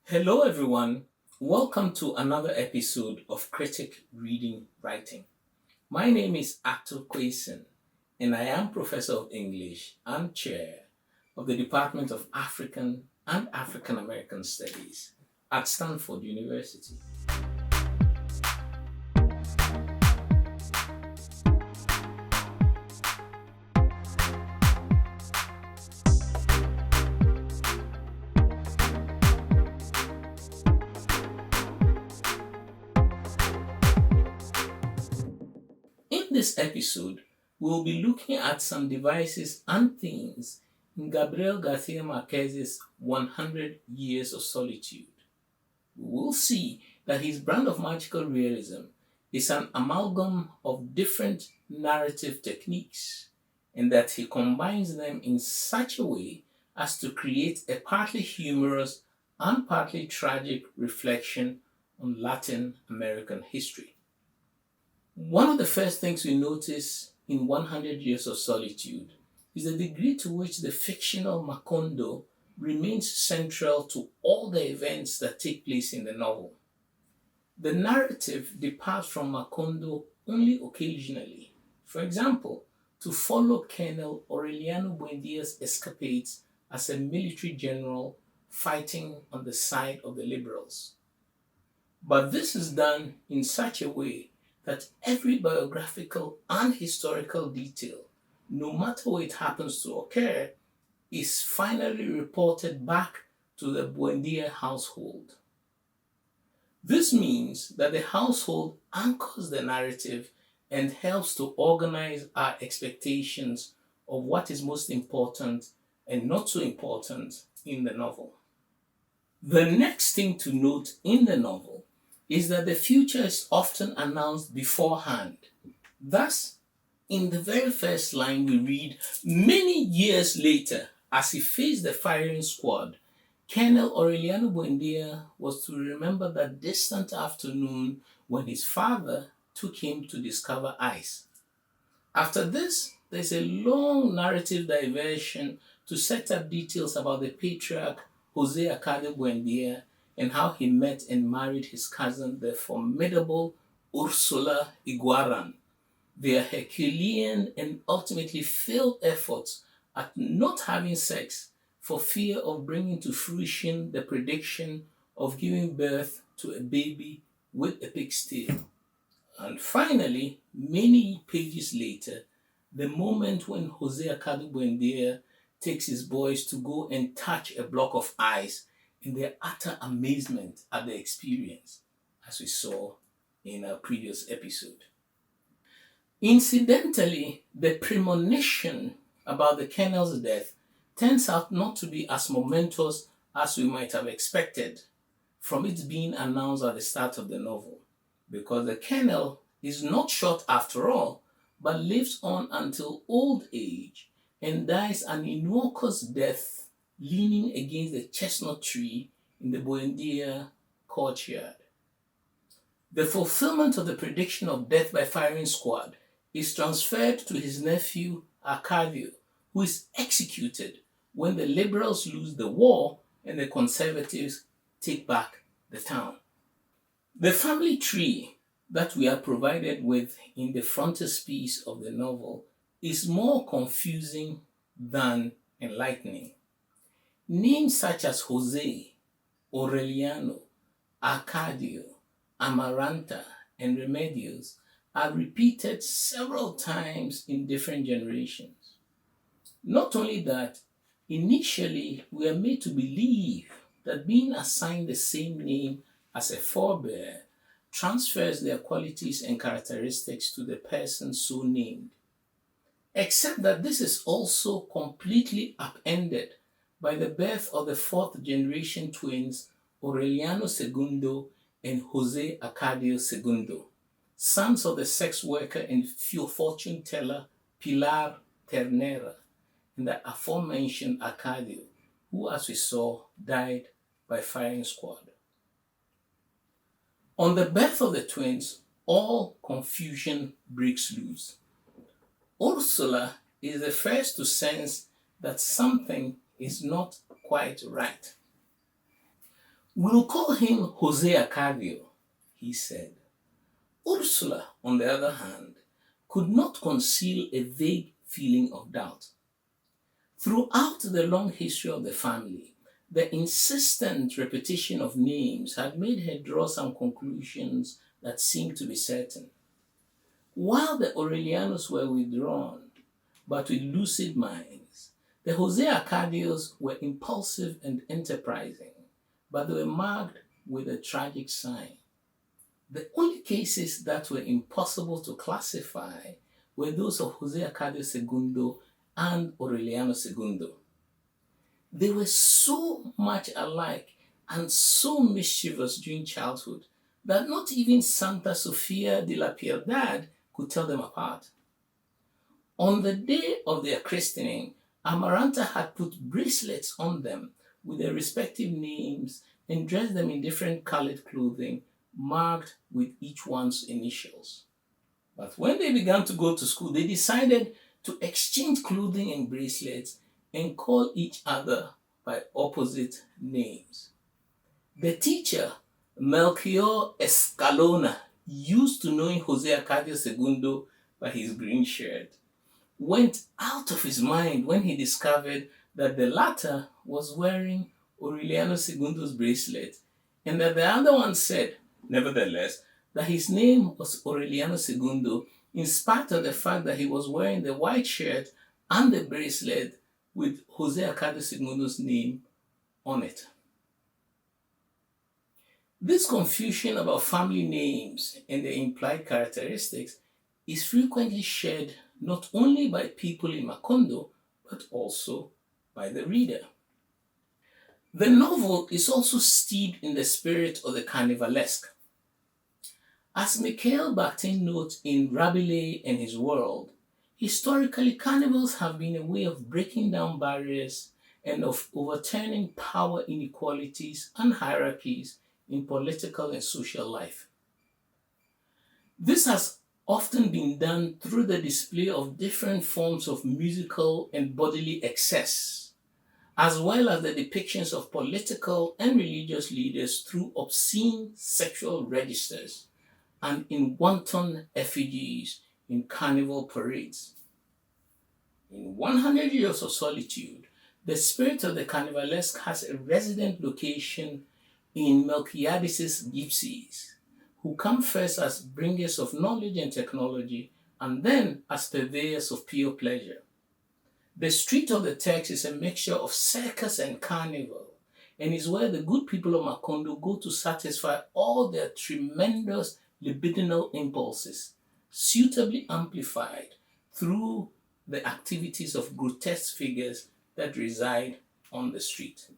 Hello, everyone. Welcome to another episode of Critic.Reading.Writing. My name is Atul Kwesen, and I am Professor of English and Chair of the Department of African and African American Studies at Stanford University. In this episode, we'll be looking at some devices and themes in Gabriel Garcia Marquez's 100 Years of Solitude. We will see that his brand of magical realism is an amalgam of different narrative techniques and that he combines them in such a way as to create a partly humorous and partly tragic reflection on Latin American history. One of the first things we notice in 100 Years of Solitude is the degree to which the fictional Macondo remains central to all the events that take place in the novel. The narrative departs from Macondo only occasionally. For example, to follow Colonel Aureliano Buendia's escapades as a military general fighting on the side of the liberals. But this is done in such a way that every biographical and historical detail, no matter where it happens to occur, is finally reported back to the Buendia household. This means that the household anchors the narrative and helps to organize our expectations of what is most important and not so important in the novel. The next thing to note in the novel is that the future is often announced beforehand. Thus, in the very first line we read, many years later, as he faced the firing squad, Colonel Aureliano Buendia was to remember that distant afternoon when his father took him to discover ice. After this, there's a long narrative diversion to set up details about the patriarch Jose Arcadio Buendia and how he met and married his cousin, the formidable Ursula Iguaran. Their Herculean and ultimately failed efforts at not having sex for fear of bringing to fruition the prediction of giving birth to a baby with a pig's tail. And finally, many pages later, the moment when Jose Arcadio Buendia takes his boys to go and touch a block of ice in their utter amazement at the experience, as we saw in our previous episode. Incidentally, the premonition about the colonel's death turns out not to be as momentous as we might have expected from its being announced at the start of the novel, because the colonel is not shot after all, but lives on until old age and dies an innocuous death leaning against the chestnut tree in the Buendia courtyard. The fulfillment of the prediction of death by firing squad is transferred to his nephew Arcadio, who is executed when the liberals lose the war and the conservatives take back the town. The family tree that we are provided with in the frontispiece of the novel is more confusing than enlightening. Names such as Jose, Aureliano, Arcadio, Amaranta, and Remedios are repeated several times in different generations. Not only that, initially we are made to believe that being assigned the same name as a forebear transfers their qualities and characteristics to the person so named. Except that this is also completely upended by the birth of the fourth generation twins Aureliano Segundo and Jose Arcadio Segundo, sons of the sex worker and fortune teller Pilar Ternera and the aforementioned Arcadio, who, as we saw, died by firing squad. On the birth of the twins, all confusion breaks loose. Ursula is the first to sense that something is not quite right. We'll call him Jose Arcadio, he said. Ursula, on the other hand, could not conceal a vague feeling of doubt. Throughout the long history of the family, the insistent repetition of names had made her draw some conclusions that seemed to be certain. While the Aurelianos were withdrawn, but with lucid minds, the Jose Arcadios were impulsive and enterprising, but they were marked with a tragic sign. The only cases that were impossible to classify were those of Jose Arcadio II and Aureliano II. They were so much alike and so mischievous during childhood that not even Santa Sofia de la Piedad could tell them apart. On the day of their christening, Amaranta had put bracelets on them with their respective names and dressed them in different colored clothing marked with each one's initials. But when they began to go to school, they decided to exchange clothing and bracelets and call each other by opposite names. The teacher, Melchior Escalona, used to knowing Jose Arcadio II by his green shirt, went out of his mind when he discovered that the latter was wearing Aureliano II's bracelet, and that the other one said, nevertheless, that his name was Aureliano II in spite of the fact that he was wearing the white shirt and the bracelet with Jose Arcadio II's name on it. This confusion about family names and their implied characteristics is frequently shared not only by people in Macondo, but also by the reader. The novel is also steeped in the spirit of the carnivalesque. As Mikhail Bakhtin notes in Rabelais and His World, historically carnivals have been a way of breaking down barriers and of overturning power inequalities and hierarchies in political and social life. This has often been done through the display of different forms of musical and bodily excess, as well as the depictions of political and religious leaders through obscene sexual registers and in wanton effigies in carnival parades. In 100 Years of Solitude, the spirit of the carnivalesque has a resident location in Melquiades' gypsies, who come first as bringers of knowledge and technology, and then as purveyors of pure pleasure. The street of the text is a mixture of circus and carnival, and is where the good people of Macondo go to satisfy all their tremendous libidinal impulses, suitably amplified through the activities of grotesque figures that reside on the street.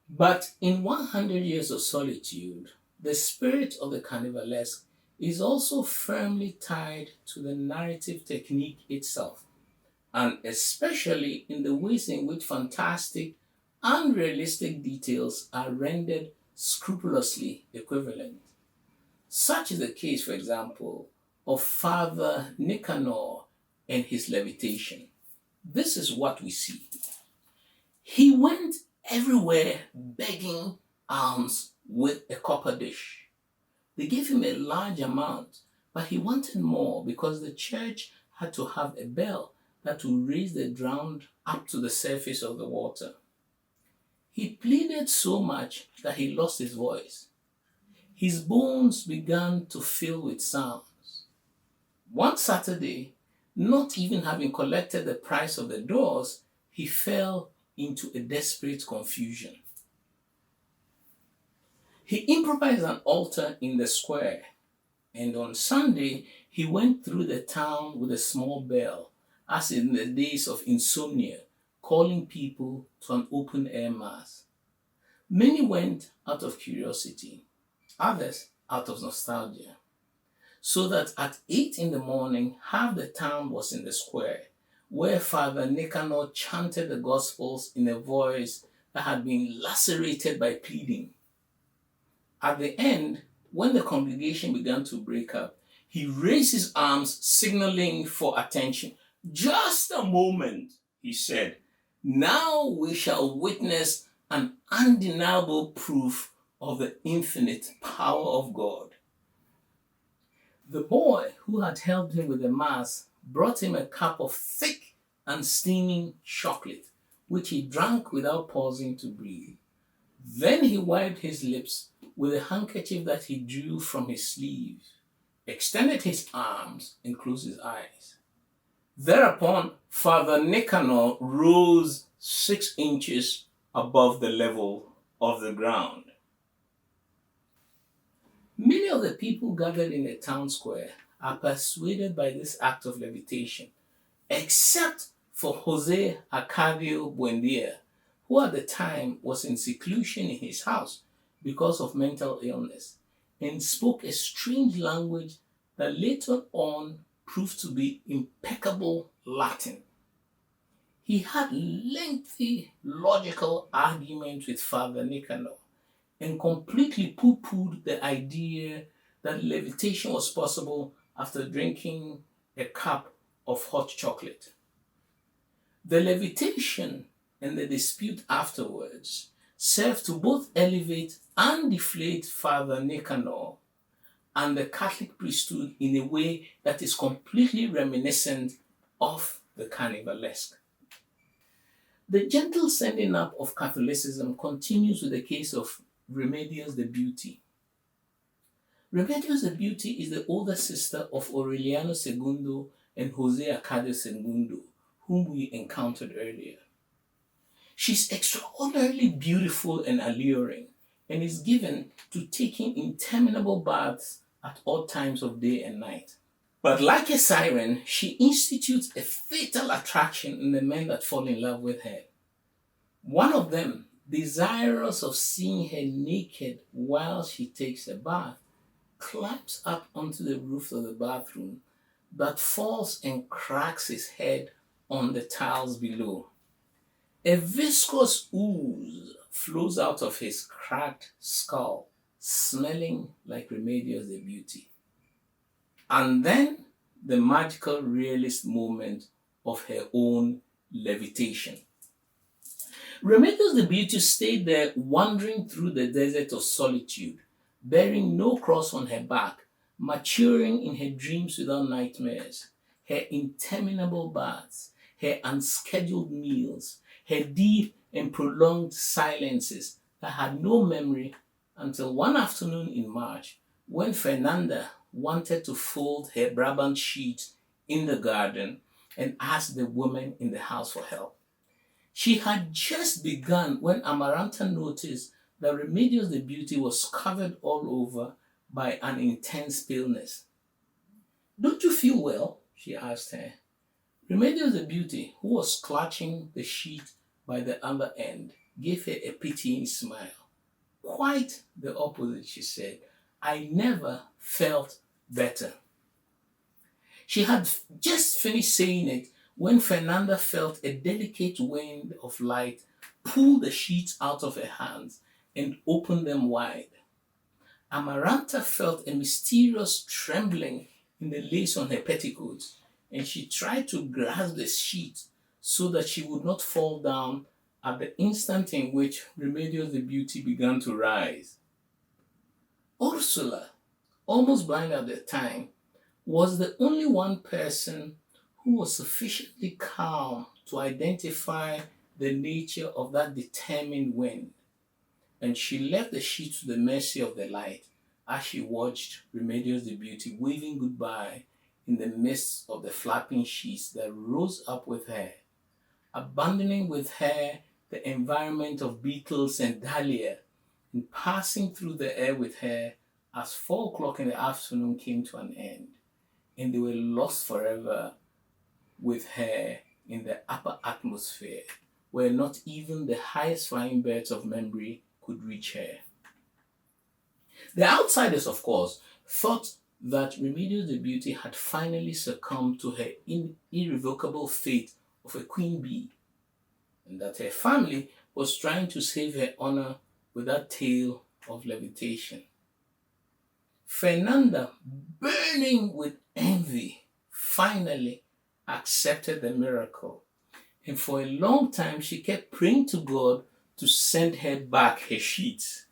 But in 100 Years of Solitude, the spirit of the carnivalesque is also firmly tied to the narrative technique itself, and especially in the ways in which fantastic and realistic details are rendered scrupulously equivalent. Such is the case, for example, of Father Nicanor and his levitation. This is what we see. He went everywhere begging alms with a copper dish. They gave him a large amount, but he wanted more because the church had to have a bell that would raise the drowned up to the surface of the water. He pleaded so much that he lost his voice. His bones began to fill with sounds. One Saturday, not even having collected the price of the doors, he fell into a desperate confusion. He improvised an altar in the square, and on Sunday he went through the town with a small bell, as in the days of insomnia, calling people to an open-air mass. Many went out of curiosity, others out of nostalgia, so that at 8 in the morning, half the town was in the square, where Father Nicanor chanted the Gospels in a voice that had been lacerated by pleading. At the end, when the congregation began to break up, he raised his arms, signaling for attention. "Just a moment," he said. "Now we shall witness an undeniable proof of the infinite power of God. The boy who had helped him with the mass brought him a cup of thick and steaming chocolate, which he drank without pausing to breathe. Then he wiped his lips with a handkerchief that he drew from his sleeve, extended his arms, and closed his eyes. Thereupon, Father Nicanor rose 6 inches above the level of the ground. Many of the people gathered in the town square are persuaded by this act of levitation, except for Jose Arcadio Buendia, who at the time was in seclusion in his house because of mental illness, and spoke a strange language that later on proved to be impeccable Latin. He had lengthy logical arguments with Father Nicanor and completely poo-pooed the idea that levitation was possible after drinking a cup of hot chocolate. The levitation and the dispute afterwards served to both elevate and deflate Father Nicanor and the Catholic priesthood in a way that is completely reminiscent of the carnivalesque. The gentle sending up of Catholicism continues with the case of Remedios the Beauty. Remedios the Beauty is the older sister of Aureliano II and Jose Arcadio II, whom we encountered earlier. She's extraordinarily beautiful and alluring, and is given to taking interminable baths at all times of day and night. But like a siren, she institutes a fatal attraction in the men that fall in love with her. One of them, desirous of seeing her naked while she takes a bath, climbs up onto the roof of the bathroom, but falls and cracks his head on the tiles below. A viscous ooze flows out of his cracked skull, smelling like Remedios the Beauty. And then the magical realist moment of her own levitation. Remedios the Beauty stayed there wandering through the desert of solitude, bearing no cross on her back, maturing in her dreams without nightmares, her interminable baths, her unscheduled meals, her deep and prolonged silences that had no memory until one afternoon in March when Fernanda wanted to fold her Brabant sheet in the garden and asked the woman in the house for help. She had just begun when Amaranta noticed that Remedios the Beauty was covered all over by an intense paleness. "Don't you feel well?" she asked her. Remedios the Beauty, who was clutching the sheet by the other end, gave her a pitying smile. "Quite the opposite," she said. "I never felt better." She had just finished saying it when Fernanda felt a delicate wind of light pull the sheets out of her hands and open them wide. Amaranta felt a mysterious trembling in the lace on her petticoats, and she tried to grasp the sheet so that she would not fall down at the instant in which Remedios the Beauty began to rise. Ursula, almost blind at the time, was the only one person who was sufficiently calm to identify the nature of that determined wind, and she left the sheet to the mercy of the light as she watched Remedios the Beauty waving goodbye in the midst of the flapping sheets that rose up with her, abandoning with her the environment of beetles and dahlia, and passing through the air with her as 4 o'clock in the afternoon came to an end, and they were lost forever with her in the upper atmosphere, where not even the highest flying birds of memory could reach her. The outsiders, of course, thought that Remedios the Beauty had finally succumbed to her irrevocable fate of a queen bee, and that her family was trying to save her honor with that tale of levitation. Fernanda, burning with envy, finally accepted the miracle, and for a long time she kept praying to God to send her back her sheets.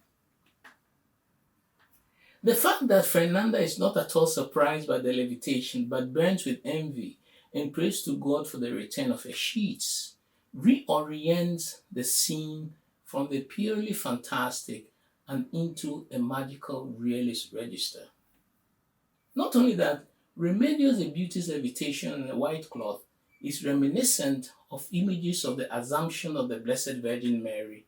The fact that Fernanda is not at all surprised by the levitation but burns with envy and prays to God for the return of her sheets reorients the scene from the purely fantastic and into a magical realist register. Not only that, Remedios the Beauty's levitation in a white cloth is reminiscent of images of the Assumption of the Blessed Virgin Mary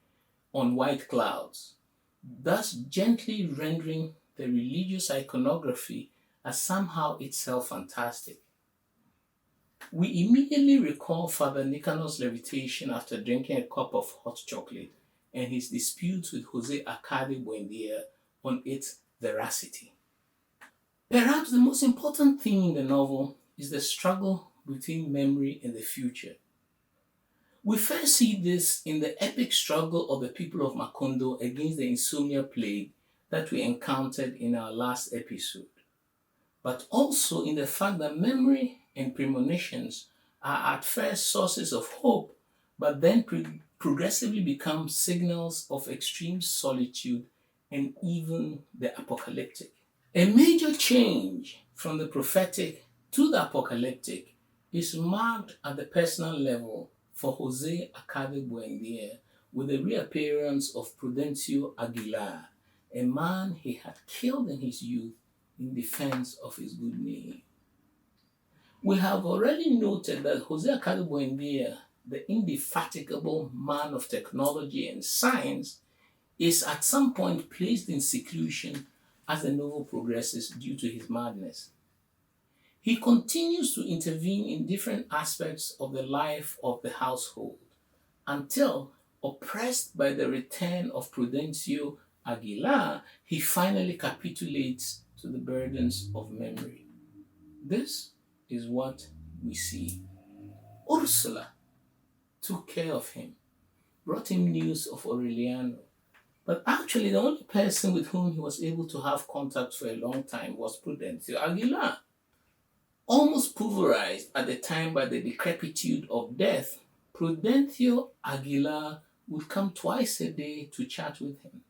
on white clouds, thus gently rendering the religious iconography as somehow itself fantastic. We immediately recall Father Nicanor's levitation after drinking a cup of hot chocolate and his disputes with Jose Arcade Buendia on its veracity. Perhaps the most important theme in the novel is the struggle between memory and the future. We first see this in the epic struggle of the people of Macondo against the insomnia plague that we encountered in our last episode, but also in the fact that memory and premonitions are at first sources of hope, but then progressively become signals of extreme solitude and even the apocalyptic. A major change from the prophetic to the apocalyptic is marked at the personal level for Jose Arcade Buendia with the reappearance of Prudencio Aguilar, a man he had killed in his youth in defense of his good name. We have already noted that Jose Arcade Buendia, the indefatigable man of technology and science, is at some point placed in seclusion as the novel progresses due to his madness. He continues to intervene in different aspects of the life of the household until, oppressed by the return of Prudencio Aguilar, he finally capitulates to the burdens of memory. This is what we see. Ursula took care of him, brought him news of Aureliano, but actually the only person with whom he was able to have contact for a long time was Prudencio Aguilar. Almost pulverized at the time by the decrepitude of death, Prudencio Aguilar would come twice a day to chat with him.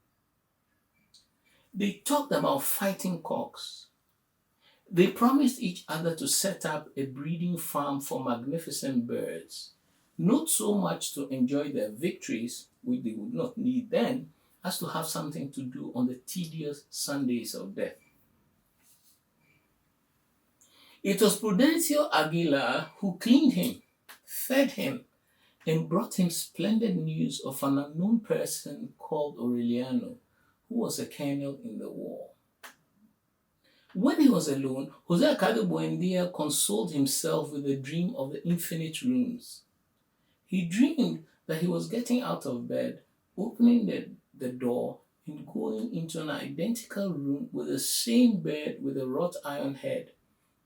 They talked about fighting cocks. They promised each other to set up a breeding farm for magnificent birds, not so much to enjoy their victories, which they would not need then, as to have something to do on the tedious Sundays of death. It was Prudencio Aguilar who cleaned him, fed him, and brought him splendid news of an unknown person called Aureliano, who was a colonel in the war. When he was alone, Jose Arcade Buendia consoled himself with the dream of the infinite rooms. He dreamed that he was getting out of bed, opening the door, and going into an identical room with the same bed with a wrought iron head,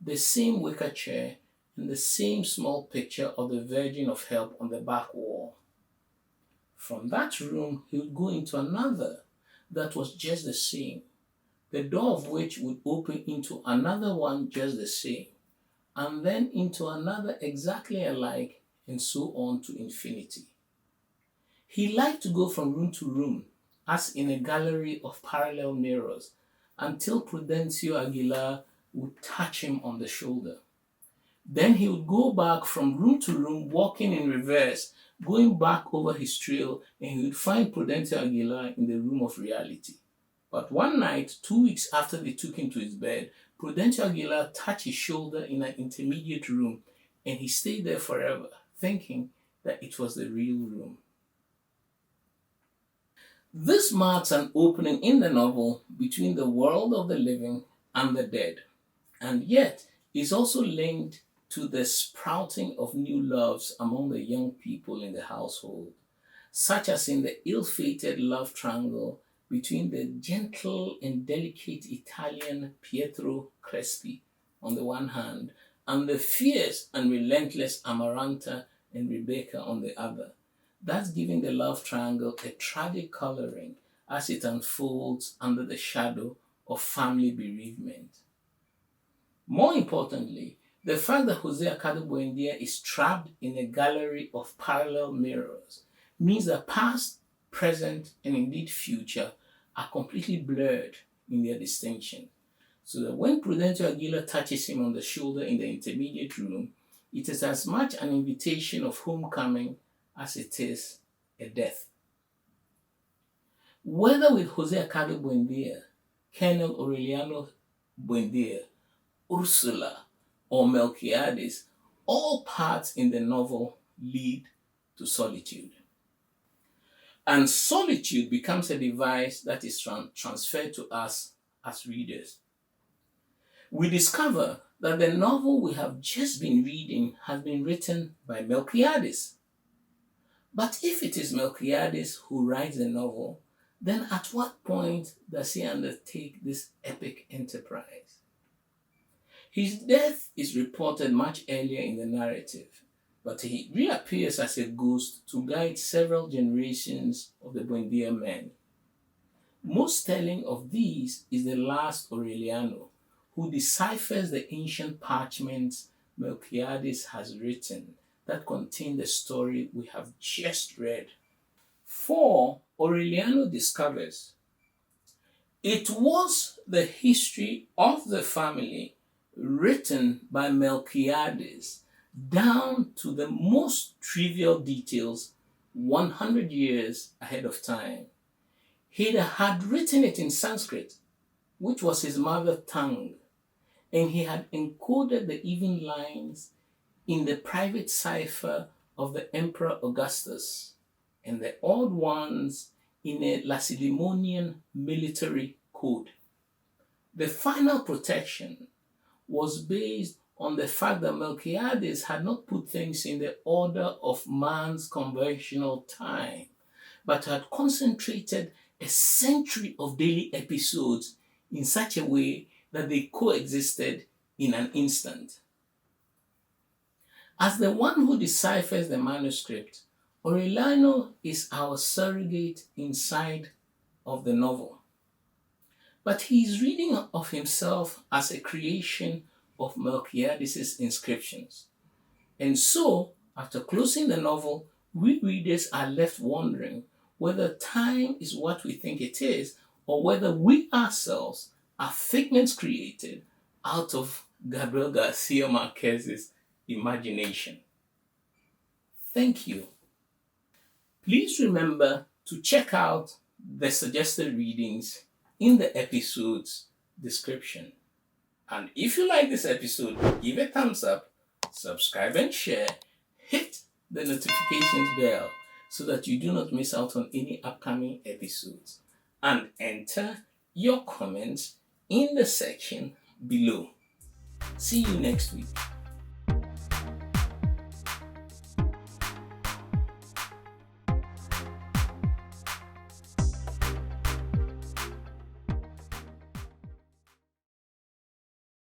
the same wicker chair, and the same small picture of the Virgin of Help on the back wall. From that room, he would go into another that was just the same, the door of which would open into another one just the same, and then into another exactly alike, and so on to infinity. He liked to go from room to room, as in a gallery of parallel mirrors, until Prudencio Aguilar would touch him on the shoulder. Then he would go back from room to room, walking in reverse, going back over his trail, and he would find Prudencio Aguilar in the room of reality. But one night, 2 weeks after they took him to his bed, Prudencio Aguilar touched his shoulder in an intermediate room, and he stayed there forever, thinking that it was the real room. This marks an opening in the novel between the world of the living and the dead, and yet is also linked to the sprouting of new loves among the young people in the household, such as in the ill-fated love triangle between the gentle and delicate Italian Pietro Crespi on the one hand, and the fierce and relentless Amaranta and Rebecca on the other, thus giving the love triangle a tragic coloring as it unfolds under the shadow of family bereavement. More importantly, the fact that Jose Arcade Buendia is trapped in a gallery of parallel mirrors means that past present, and indeed future are completely blurred in their distinction. So that when Prudencio Aguilar touches him on the shoulder in the intermediate room, it is as much an invitation of homecoming as it is a death. Whether with Jose Acado Buendia, Colonel Aureliano Buendia, Ursula, or Melquiades, all parts in the novel lead to solitude. And solitude becomes a device that is transferred to us as readers. We discover that the novel we have just been reading has been written by Melquiades. But if it is Melquiades who writes the novel, then at what point does he undertake this epic enterprise? His death is reported much earlier in the narrative, but he reappears as a ghost to guide several generations of the Buendia men. Most telling of these is the last Aureliano, who deciphers the ancient parchments Melquiades has written that contain the story we have just read. For Aureliano discovers it was the history of the family written by Melquiades down to the most trivial details 100 years ahead of time. He had written it in Sanskrit, which was his mother tongue, and he had encoded the even lines in the private cipher of the Emperor Augustus and the odd ones in a Lacedaemonian military code. The final protection was based on the fact that Melquiades had not put things in the order of man's conventional time, but had concentrated a century of daily episodes in such a way that they coexisted in an instant. As the one who deciphers the manuscript, Aureliano is our surrogate inside of the novel. But he is reading of himself as a creation of Melquiades' inscriptions. And so, after closing the novel, we readers are left wondering whether time is what we think it is, or whether we ourselves are figments created out of Gabriel Garcia Marquez's imagination. Thank you. Please remember to check out the suggested readings in the episode's description. And if you like this episode, give a thumbs up, subscribe and share, hit the notifications bell so that you do not miss out on any upcoming episodes, and enter your comments in the section below. See you next week.